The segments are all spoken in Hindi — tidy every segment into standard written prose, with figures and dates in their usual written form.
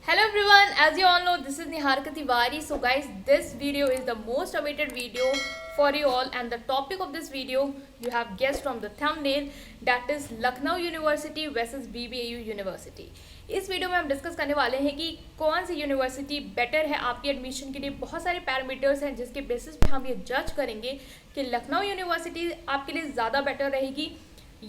Hello everyone, as you all know, this is Niharika Tiwari. So guys, this video is the most awaited video for you all, and the topic of this video you have guessed from the thumbnail, that is Lucknow University versus BBAU University. इस वीडियो में हम डिस्कस करने वाले हैं कि कौन सी यूनिवर्सिटी बेटर है आपकी एडमिशन के लिए। बहुत सारे पैरामीटर्स हैं जिसके बेसिस पे हम ये जज करेंगे कि लखनऊ यूनिवर्सिटी आपके लिए ज़्यादा बेटर रहेगी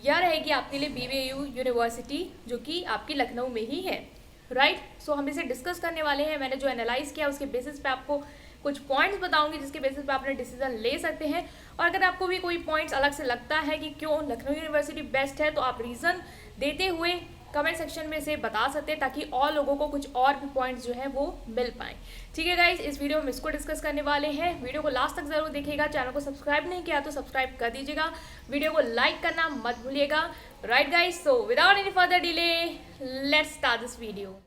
या रहेगी आपके लिए BBAU यूनिवर्सिटी जो कि आपकी लखनऊ में ही है। राइट, सो हम इसे डिस्कस करने वाले हैं। मैंने जो एनालाइज किया उसके बेसिस पे आपको कुछ पॉइंट्स बताऊंगी जिसके बेसिस पे आप अपने डिसीजन ले सकते हैं। और अगर आपको भी कोई पॉइंट्स अलग से लगता है कि क्यों लखनऊ यूनिवर्सिटी बेस्ट है तो आप रीज़न देते हुए कमेंट सेक्शन में से बता सकते हैं ताकि और लोगों को कुछ और भी पॉइंट्स जो हैं वो मिल पाएँ। ठीक है गाइज, इस वीडियो में इसको डिस्कस करने वाले हैं। वीडियो को लास्ट तक जरूर देखिएगा। चैनल को सब्सक्राइब नहीं किया तो सब्सक्राइब कर दीजिएगा। वीडियो को लाइक करना मत भूलिएगा। Right guys, so without any further delay let's start this video.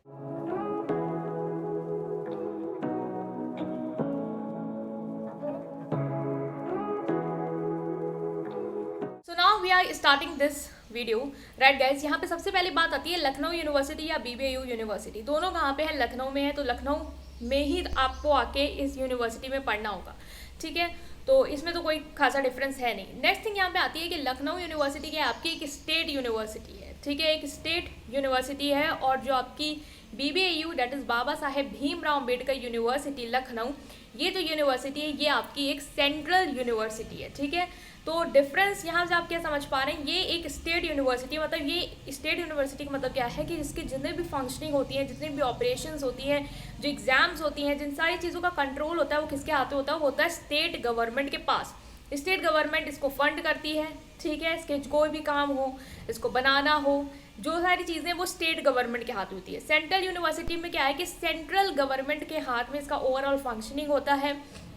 We are starting this video. Right guys, यहाँ पे सबसे पहली बात आती है लखनऊ यूनिवर्सिटी या BBAU यूनिवर्सिटी। दोनों कहाँ पे है? लखनऊ में है, तो लखनऊ में ही आपको आके इस यूनिवर्सिटी में पढ़ना होगा। ठीक है, तो इसमें तो कोई खासा डिफरेंस है नहीं। नेक्स्ट थिंग यहाँ पे आती है कि लखनऊ यूनिवर्सिटी की आपकी एक स्टेट यूनिवर्सिटी है। ठीक है, एक स्टेट यूनिवर्सिटी है, और जो आपकी BBAU that is Baba Saheb Bhimrao Ambedkar university Lucknow, ये जो यूनिवर्सिटी है ये आपकी एक सेंट्रल यूनिवर्सिटी है। ठीक है, तो डिफरेंस यहाँ से आप क्या समझ पा रहे हैं, ये एक स्टेट यूनिवर्सिटी, मतलब ये स्टेट यूनिवर्सिटी का मतलब क्या है कि जिसके जितने भी फंक्शनिंग होती है, जितनी भी ऑपरेशंस होती हैं, जो एग्जाम्स होती हैं, जिन सारी चीज़ों का कंट्रोल होता है वो किसके हाथ में होता है? वो होता है स्टेट गवर्नमेंट के पास। स्टेट गवर्नमेंट इसको फंड करती है। ठीक है, इसके कोई भी काम हो, इसको बनाना हो, जो सारी चीज़ें वो स्टेट गवर्नमेंट के हाथ में होती है। सेंट्रल यूनिवर्सिटी में क्या है कि सेंट्रल गवर्नमेंट के हाथ में इसका ओवरऑल फंक्शनिंग होता है,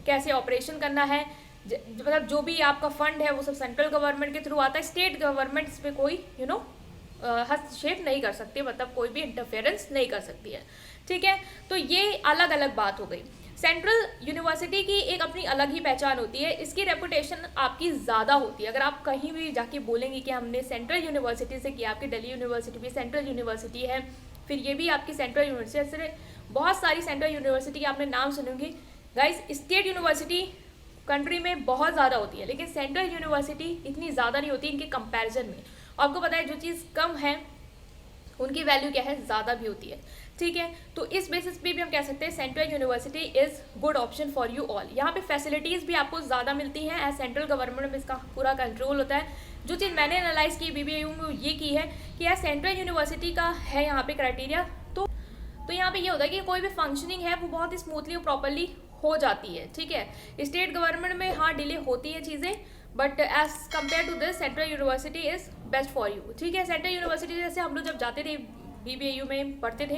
कैसे ऑपरेशन करना है, मतलब जो भी आपका फंड है वो सब सेंट्रल गवर्नमेंट के थ्रू आता है। स्टेट गवर्नमेंट इस पर कोई हस्तक्षेप नहीं कर सकती, मतलब कोई भी इंटरफेरेंस नहीं कर सकती है। ठीक है, तो ये अलग अलग बात हो गई। सेंट्रल यूनिवर्सिटी की एक अपनी अलग ही पहचान होती है, इसकी रेपुटेशन आपकी ज़्यादा होती है। अगर आप कहीं भी जाके बोलेंगे कि हमने सेंट्रल यूनिवर्सिटी से किया, आपकी दिल्ली यूनिवर्सिटी भी सेंट्रल यूनिवर्सिटी है, फिर ये भी आपकी सेंट्रल यूनिवर्सिटी, ऐसे बहुत सारी सेंट्रल यूनिवर्सिटी के आपने नाम सुनेंगे। गाइस, स्टेट यूनिवर्सिटी कंट्री में बहुत ज़्यादा होती है, लेकिन सेंट्रल यूनिवर्सिटी इतनी ज़्यादा नहीं होती इनके कंपैरिजन में। आपको पता है जो चीज़ कम है उनकी वैल्यू क्या है, ज़्यादा भी होती है। ठीक है, तो इस बेसिस पे भी हम कह सकते हैं central university is good option for you all. यहाँ पे फैसिलिटीज़ भी आपको ज़्यादा मिलती हैं, एज सेंट्रल गवर्नमेंट में इसका पूरा कंट्रोल होता है। जो चीज़ मैंने एनालाइज की BBAU में ये की है कि यार सेंट्रल यूनिवर्सिटी का है यहाँ पे क्राइटेरिया, तो यहाँ पे ये होता है कि कोई भी फंक्शनिंग है वो बहुत ही स्मूथली और प्रॉपरली हो जाती है। ठीक है, स्टेट गवर्नमेंट में हाँ डिले होती है चीज़ें, but as compare to this central university is best for you. ठीक है, सेंट्रल यूनिवर्सिटी जैसे हम लोग जब जाते थे BBAU में पढ़ते थे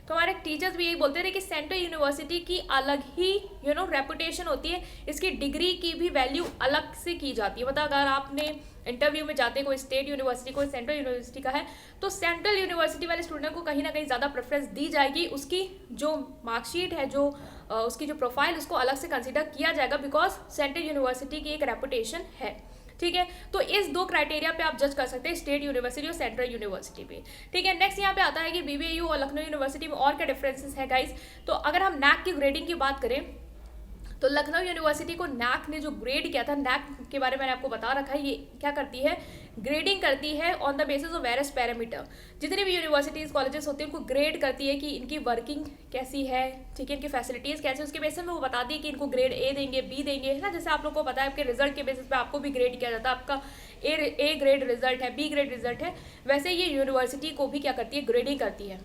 तो हमारे टीचर्स भी यही बोलते थे कि सेंट्रल यूनिवर्सिटी की अलग ही रेपुटेशन होती है, इसकी डिग्री की भी वैल्यू अलग से की जाती है। मतलब अगर आपने इंटरव्यू में जाते कोई स्टेट यूनिवर्सिटी कोई सेंट्रल यूनिवर्सिटी का है तो सेंट्रल यूनिवर्सिटी वाले स्टूडेंट को कहीं ना कहीं ज़्यादा प्रेफरेंस दी जाएगी। उसकी जो मार्कशीट है, जो उसकी जो प्रोफाइल, उसको अलग से कंसिडर किया जाएगा बिकॉज सेंट्रल यूनिवर्सिटी की एक रेपुटेशन है। ठीक है, तो इस दो क्राइटेरिया पे आप जज कर सकते हैं, स्टेट यूनिवर्सिटी और सेंट्रल यूनिवर्सिटी पे। ठीक है, नेक्स्ट यहाँ पे आता है कि BBAU और लखनऊ यूनिवर्सिटी में और क्या डिफरेंसेस है गाइस। तो अगर हम NAC की ग्रेडिंग की बात करें तो लखनऊ यूनिवर्सिटी को NAC ने जो ग्रेड किया था, NAC के बारे में मैंने आपको बता रखा है, ये क्या करती है, ग्रेडिंग करती है on the basis of various parameter. जितनी भी यूनिवर्सिटीज़ कॉलेजेस होती हैं उनको ग्रेड करती है कि इनकी वर्किंग कैसी है, ठीक है, इनकी फैसिलिटीज़ कैसी है, उसके बेसिस में वो बताती है कि इनको ग्रेड A देंगे, B देंगे, है ना। जैसे आप लोग को पता है आपके रिजल्ट के बेसिस पे आपको भी ग्रेड किया जाता है, आपका A ग्रेड रिजल्ट है, B ग्रेड रिजल्ट है, वैसे ये यूनिवर्सिटी को भी क्या करती है, ग्रेडिंग करती है।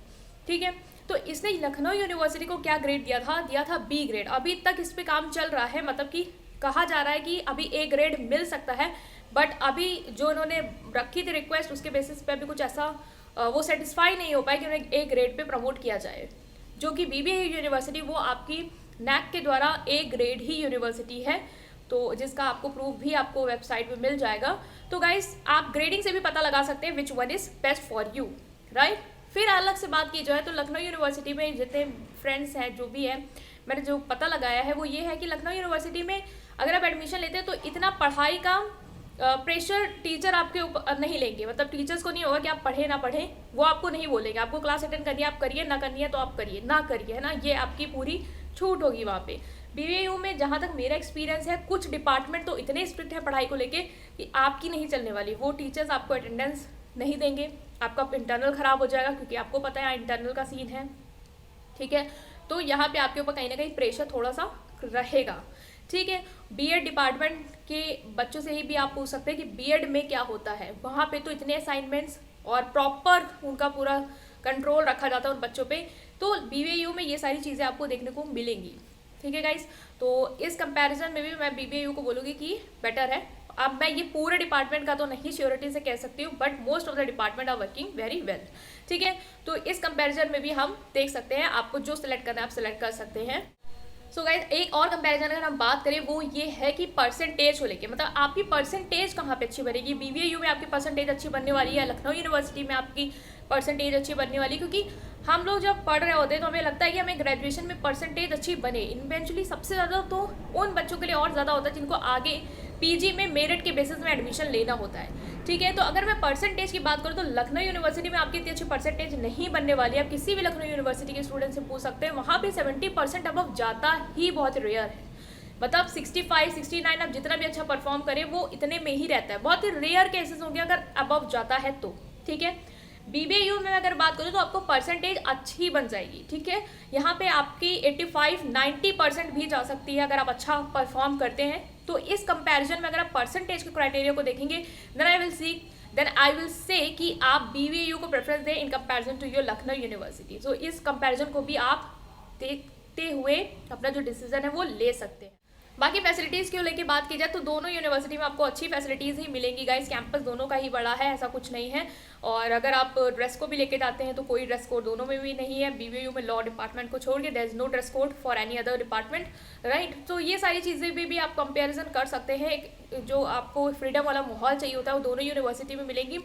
ठीक है, तो इसने लखनऊ यूनिवर्सिटी को क्या ग्रेड दिया था B ग्रेड। अभी तक इस पे काम चल रहा है, मतलब कि कहा जा रहा है कि अभी A ग्रेड मिल सकता है, बट अभी जो उन्होंने रखी थी रिक्वेस्ट उसके बेसिस पे अभी कुछ ऐसा वो सेटिस्फाई नहीं हो पाया कि उन्हें A ग्रेड पे प्रमोट किया जाए। जो कि BBAU यूनिवर्सिटी वो आपकी NAC के द्वारा A ग्रेड ही यूनिवर्सिटी है, तो जिसका आपको प्रूफ भी आपको वेबसाइट पे मिल जाएगा। तो गाइस, आप ग्रेडिंग से भी पता लगा सकते हैं विच one is best for you. Right, फिर अलग से बात की जाए तो लखनऊ यूनिवर्सिटी में जितने फ्रेंड्स हैं, जो भी है, मैंने जो पता लगाया है वो ये है कि लखनऊ यूनिवर्सिटी में अगर आप एडमिशन लेते हैं तो इतना पढ़ाई का प्रेशर टीचर आपके ऊपर नहीं लेंगे, मतलब टीचर्स को नहीं होगा कि आप पढ़े ना पढ़ें, वो आपको नहीं बोलेंगे। आपको क्लास अटेंड करनी है आप करिए, ना करनी है तो आप करिए ना करिए, है ना, ये आपकी पूरी छूट होगी वहाँ पे। BBAU में जहाँ तक मेरा एक्सपीरियंस है, कुछ डिपार्टमेंट तो इतने स्ट्रिक्ट है पढ़ाई को लेके कि आपकी नहीं चलने वाली। वो टीचर्स आपको अटेंडेंस नहीं देंगे, आपका इंटरनल ख़राब हो जाएगा, क्योंकि आपको पता है इंटरनल का सीन है, ठीक है। तो यहाँ पे आपके ऊपर कहीं ना कहीं प्रेशर थोड़ा सा रहेगा, ठीक है। बीएड डिपार्टमेंट के बच्चों से ही भी आप पूछ सकते हैं कि बीएड में क्या होता है। वहाँ पे तो इतने असाइनमेंट्स और प्रॉपर उनका पूरा कंट्रोल रखा जाता है उन बच्चों पे, तो BBAU में ये सारी चीज़ें आपको देखने को मिलेंगी, ठीक है गाइस। तो इस कंपैरिजन में भी मैं BBAU को बोलूँगी कि बेटर है। अब मैं ये पूरे डिपार्टमेंट का तो नहीं श्योरिटी से कह सकती हूँ, but most of the department are working very well, ठीक है। तो इस कंपैरिजन में भी हम देख सकते हैं, आपको जो सिलेक्ट करना है आप सिलेक्ट कर सकते हैं। सो गाइस, एक और कंपैरिजन अगर हम बात करें वो ये है कि परसेंटेज को लेके, मतलब आपकी परसेंटेज कहाँ पे अच्छी बनेगी। BBAU में आपकी परसेंटेज अच्छी बनने वाली है, लखनऊ यूनिवर्सिटी में आपकी परसेंटेज अच्छी बनने वाली, क्योंकि हम लोग जब पढ़ रहे होते हैं तो हमें लगता है कि हमें ग्रेजुएशन में परसेंटेज अच्छी बने। इवेंचुअली सबसे ज़्यादा तो उन बच्चों के लिए और ज़्यादा होता है जिनको आगे PG में मेरिट के बेसिस में एडमिशन लेना होता है, ठीक है। तो अगर मैं परसेंटेज की बात करूँ तो लखनऊ यूनिवर्सिटी में आपकी इतनी अच्छी परसेंटेज नहीं बनने वाली है। आप किसी भी लखनऊ यूनिवर्सिटी के स्टूडेंट से पूछ सकते हैं, वहाँ पे 70% अबव जाता ही बहुत रेयर है। मतलब 65, 69 आप जितना भी अच्छा परफॉर्म करें वो इतने में ही रहता है, बहुत ही रेयर केसेस होंगे अगर अबव जाता है तो, ठीक है। BBAU में अगर बात करूँ तो आपको परसेंटेज अच्छी बन जाएगी, ठीक है। यहाँ पे आपकी 85, 90% भी जा सकती है अगर आप अच्छा परफॉर्म करते हैं। तो इस कंपैरिजन में अगर आप परसेंटेज के क्राइटेरिया को देखेंगे देन आई विल से कि आप BBAU को प्रेफरेंस दें in comparison to your Lucknow university. तो इस कंपैरिजन को भी आप देखते हुए अपना जो डिसीजन है वो ले सकते हैं। बाकी फैसिलिटीज़ की लेके बात की जाए तो दोनों यूनिवर्सिटी में आपको अच्छी फैसिलिटीज़ ही मिलेंगी गाइस। कैंपस दोनों का ही बड़ा है, ऐसा कुछ नहीं है। और अगर आप ड्रेस को भी लेके जाते हैं तो कोई ड्रेस कोड दोनों में भी नहीं है। BBAU में लॉ डिपार्टमेंट को छोड़ के there is no dress code for any other department, right. तो ये सारी चीज़ें भी आप कंपेरिजन कर सकते हैं। एक जो आपको फ्रीडम वाला माहौल चाहिए होता है वो दोनों यूनिवर्सिटी में मिलेंगी।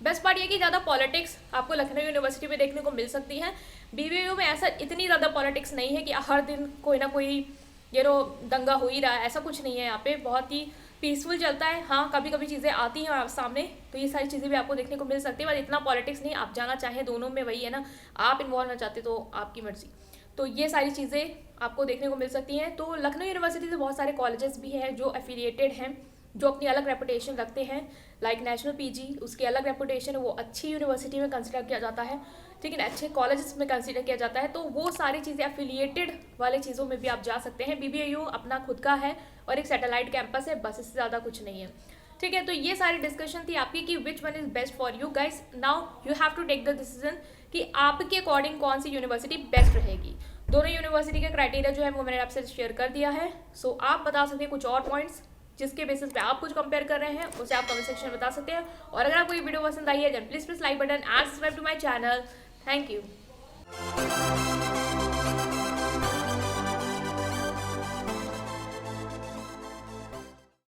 बेस्ट पार्ट ये कि ज़्यादा पॉलिटिक्स आपको लखनऊ यूनिवर्सिटी में देखने को मिल सकती है। BBAU में ऐसा इतनी ज़्यादा पॉलिटिक्स नहीं है कि हर दिन कोई ना कोई दंगा हो ही रहा है, ऐसा कुछ नहीं है। यहाँ पे बहुत ही पीसफुल चलता है। हाँ, कभी कभी चीज़ें आती हैं सामने, तो ये सारी चीज़ें भी आपको देखने को मिल सकती है, बट इतना पॉलिटिक्स नहीं। आप जाना चाहें दोनों में वही है ना, आप इन्वॉल्व ना चाहते तो आपकी मर्जी। तो ये सारी चीज़ें आपको देखने को मिल सकती हैं। तो लखनऊ यूनिवर्सिटी से बहुत सारे कॉलेजेस भी हैं जो एफिलिएटेड हैं, जो अपनी अलग रेपुटेशन रखते हैं, लाइक नेशनल PG उसकी अलग रेपुटेशन है, वो अच्छी यूनिवर्सिटी में कंसिडर किया जाता है, ठीक है, अच्छे कॉलेजेस में कंसिडर किया जाता है। तो वो सारी चीज़ें एफिलिएटेड वाले चीज़ों में भी आप जा सकते हैं। BBAU अपना खुद का है और एक सैटेलाइट कैंपस है, बस इससे ज़्यादा कुछ नहीं है, ठीक है। तो ये सारी डिस्कशन थी आपकी कि which one is best for you guys. Now you have to take the decision कि आपके अकॉर्डिंग कौन सी यूनिवर्सिटी बेस्ट रहेगी। दोनों यूनिवर्सिटी का क्राइटेरिया जो है वो मैंने आपसे शेयर कर दिया है। सो आप बता सकते हैं कुछ और पॉइंट्स जिसके बेसिस पे आप कुछ कंपेयर कर रहे हैं, उसे आप कमेंट सेक्शन में बता सकते हैं। और अगर आपको ये वीडियो पसंद आई है then please like button and subscribe to my channel. Thank you.